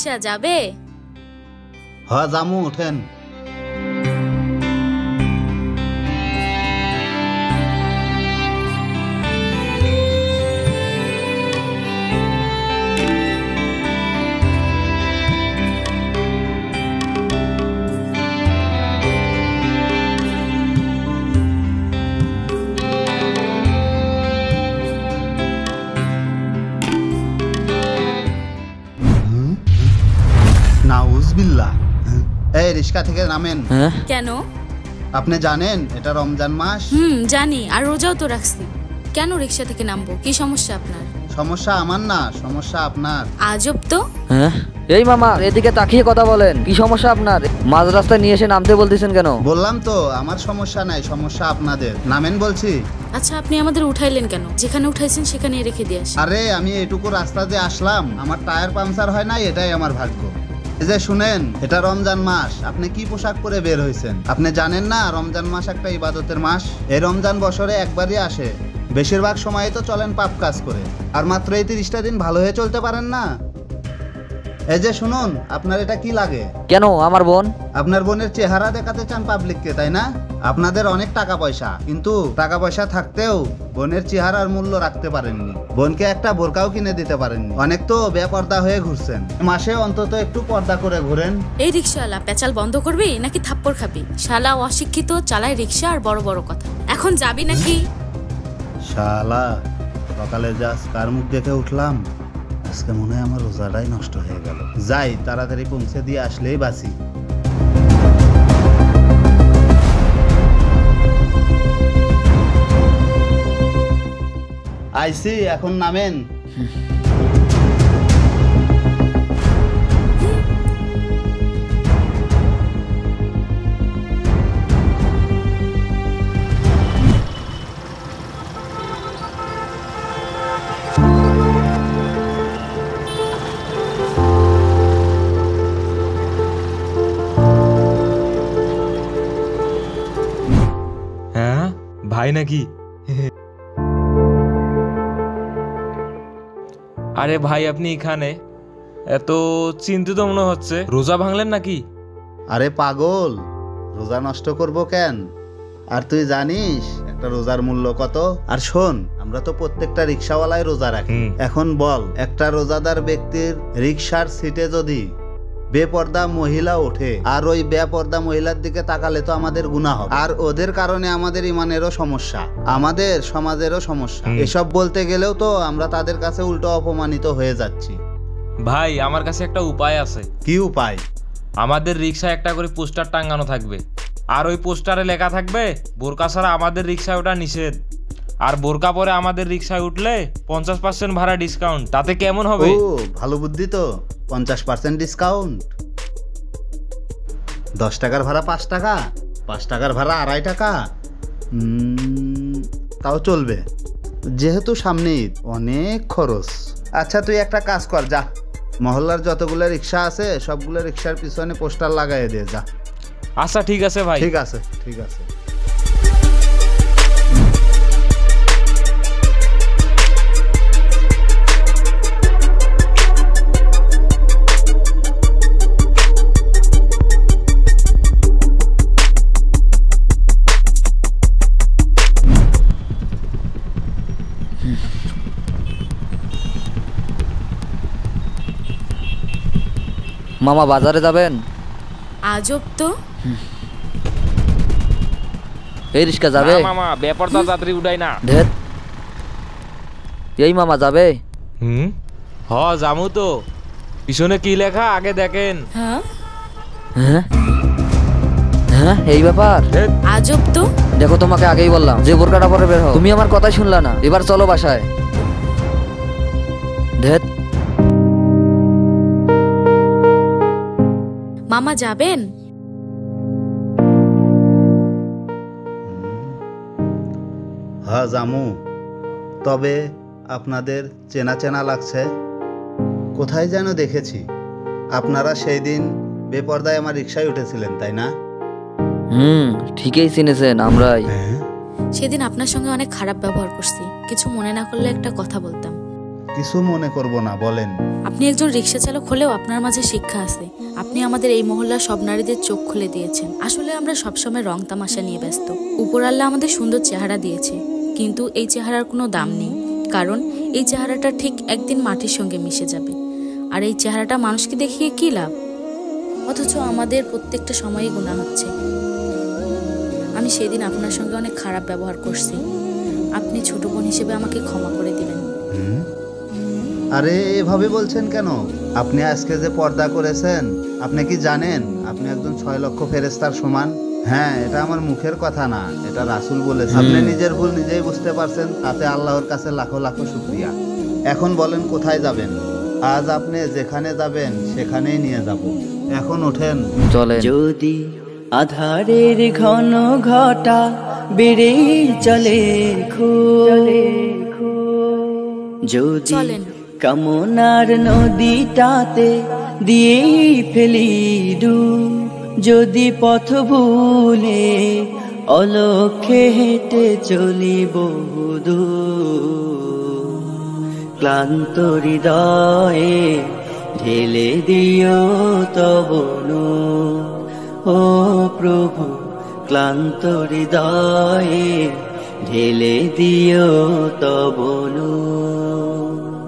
রিক্সা যাবে? হ্যাঁ জামু, উঠেন। নাউজুবিল্লাহ। এই রিক্সা থেকে নামেন। কেন? আপনি জানেন এটা রমজান মাস? জানি, আর রোজাও তো রাখছি। কেন রিক্সা থেকে নামবো? কি সমস্যা আপনার? সমস্যা আমার না, সমস্যা আপনার। আজব তো। এই মামা, এদিকে তাকিয়ে কথা বলেন। কি সমস্যা আপনার? মাঝ রাস্তায় নিয়ে এসে নামতে বলতেছেন কেন? বললাম তো আমার সমস্যা নাই, সমস্যা আপনাদের। নামেন বলছি। আচ্ছা, আপনি আমাদের উঠাইলেন কেন? যেখানে উঠাইছেন সেখানে রেখে দিয়ে আসেন। আরে আমি এটুকু রাস্তা যে আসলাম, আমার টায়ার পাংচার হয় না, এটাই আমার ভাগ্য। এই যে শুনেন, এটা রমজান মাস। আপনি কি পোশাক পরে বের হয়েছেন? আপনি জানেন না রমজান মাস একটা ইবাদতের মাস? এই রমজান বছরে একবারই আসে। বেশিরভাগ সময় তো চলেন পাপ কাজ করে, আর মাত্র এই 30টা দিন ভালো হয়ে চলতে পারেন না। এই যে শুনুন, আপনার এটা কি লাগে? কেন? আমার বোন। আপনার বোনের চেহারা দেখাতে চান পাবলিককে, তাই না? আপনাদের অনেক টাকা পয়সা, কিন্তু টাকা পয়সা থাকতেও বোনের চেহারার মূল্য রাখতে পারেননি। বোনকে একটা বোরকাও কিনে দিতে পারেননি। অনেক তো বেপর্দা হয়ে ঘুরছেন। মাসে অন্তত একটু পর্দা করে ঘুরেন। এই রিক্সাওয়ালা, পেঁচাল বন্ধ করবি নাকি থাপ্পড় খাবি? শালা অশিক্ষিত, চালায় রিক্সা আর বড় বড় কথা। এখন যাবি নাকি? শালা, সকালে যাস কার মুখ দেখে উঠলাম। আজকে মনে হয় আমার রোজাটাই নষ্ট হয়ে গেল। যাই, তাড়াতাড়ি পৌঁছে দিয়ে আসলেই বাঁচি। আইসি, এখন নামেন। হ্যাঁ ভাই নাকি? আরে ভাই, আপনি এখানে? এত চিন্তিত মনে হচ্ছে। রোজা ভাঙলেন নাকি? আরে পাগল, রোজা নষ্ট করব কেন? আর তুই জানিস একটা রোজার মূল্য কত? আর শোন, আমরা তো প্রত্যেকটা রিক্সাওয়ালাই রোজা রাখি। এখন বল, একটা রোজাদার ব্যক্তির রিক্সার সিটে যদি বেপর্দা মহিলা ওঠে, আর ওই বেপর্দা মহিলার দিকে তাকালে তো আমাদের গুনাহ হবে, আর ওদের কারণে আমাদের ইমানেরও সমস্যা, আমাদের সমাজেরও সমস্যা। এসব বলতে গেলেও তো আমরা তাদের কাছে উল্টো অপমানিত হয়ে যাচ্ছি। ভাই, আমার কাছে একটা উপায় আছে। কি উপায়? আমাদের রিক্সায় একটা করে পোস্টার টাঙানো থাকবে, আর ওই পোস্টারে লেখা থাকবে বোরকা ছাড়া আমাদের রিক্সায় ওঠা নিষেধ, আর বোরকা পরে আমাদের রিক্সায় উঠলে 50% ভাড়া ডিসকাউন্ট। তাতে কেমন হবে? ও ভালো বুদ্ধি তো। 50% ডিসকাউন্ট। 10 টাকার ভাড়া 5 টাকা, 5 টাকার ভাড়া 2.5 টাকা। তাও চলবে, যেহেতু সামনে ঈদ, অনেক খরচ। আচ্ছা তুই একটা কাজ কর, যা মহল্লার যতগুলো রিক্সা আছে সবগুলো রিক্সার পিছনে পোস্টার লাগাই দে, যা। আচ্ছা ঠিক আছে ভাই। ঠিক আছে, ঠিক আছে। মামা, বাজারে যাবেন? আজব তো। এই রিক্সা যাবে? মামা, বেপরদা যাত্রী উঠাই না। ঢেত। এই মামা যাবে? জামু তো। পিছনে কি লেখা আগে দেখেন। হ্যাঁ হ্যাঁ, এই ব্যাপার। আজব তো। দেখো, তোমাকে আগেই বললাম যে বোরকাটা পরে বের হও। তুমি আমার কথাই শুনলা না। এবার চলো বাসায়। ঢেত। মামা যাবেন? হ্যাঁ জামু, তবে আপনাদের চেনা চেনা লাগছে। কোথায় যেন দেখেছি। আপনারা সেই দিন বেপর্দায় আমার রিক্সায় উঠেছিলেন, তাই না? ঠিকই চিনেছেন, আমরাই। সেদিন আপনার সঙ্গে অনেক খারাপ ব্যবহার করছি। কিছু মনে না করলে একটা কথা বলতাম। কিছু মনে করব না, বলেন। আপনি একজন রিক্সা চালক হলেও আপনার মাঝে শিক্ষা আছে। আপনি আমাদের এই মহল্লার সব নারীদের চোখ খুলে দিয়েছেন। আসলে আমরা সবসময় রং তামাশা নিয়ে ব্যস্ত। উপর আল্লাহ আমাদের সুন্দর চেহারা দিয়েছে, কিন্তু এই চেহারার কোনো দাম নেই, কারণ এই চেহারাটা ঠিক একদিন মাটির সঙ্গে মিশে যাবে। আর এই চেহারাটা মানুষকে দেখিয়ে কী লাভ? অথচ আমাদের প্রত্যেকটা সময়ই গুনাহ হচ্ছে। আমি সেদিন আপনার সঙ্গে অনেক খারাপ ব্যবহার করছি। আপনি ছোট বোন হিসেবে আমাকে ক্ষমা করে দিবেন। আরে এভাবে বলছেন কেন? আপনি আজকে যে পর্দা করেছেন, আপনি কি জানেন আপনি একজন 6 লক্ষ ফেরেশতার সমান? হ্যাঁ, এটা আমার মুখের কথা না, এটা রাসূল বলেছেন। আপনি নিজের ভুল নিজেই বুঝতে পারছেন, তাতে আল্লাহর কাছে লাখো লাখো শুকরিয়া। এখন বলেন কোথায় যাবেন? আজ আপনি যেখানে যাবেন সেখানেই নিয়ে যাব। এখন ওঠেন, চলেন। যদি আধারের ঘন ঘটা বেড়ে চলে যদি চলেন। কামনার নদীটাতে দিয়ে ফেলি ডুব, যদি পথ ভুলে অলক্ষ্যে হেঁটে চলি বহুদূর, ক্লান্ত হৃদয়ে ঢেলে দিও তব নূর। ও প্রভু, ক্লান্ত হৃদয়ে ঢেলে দিও তব নূর।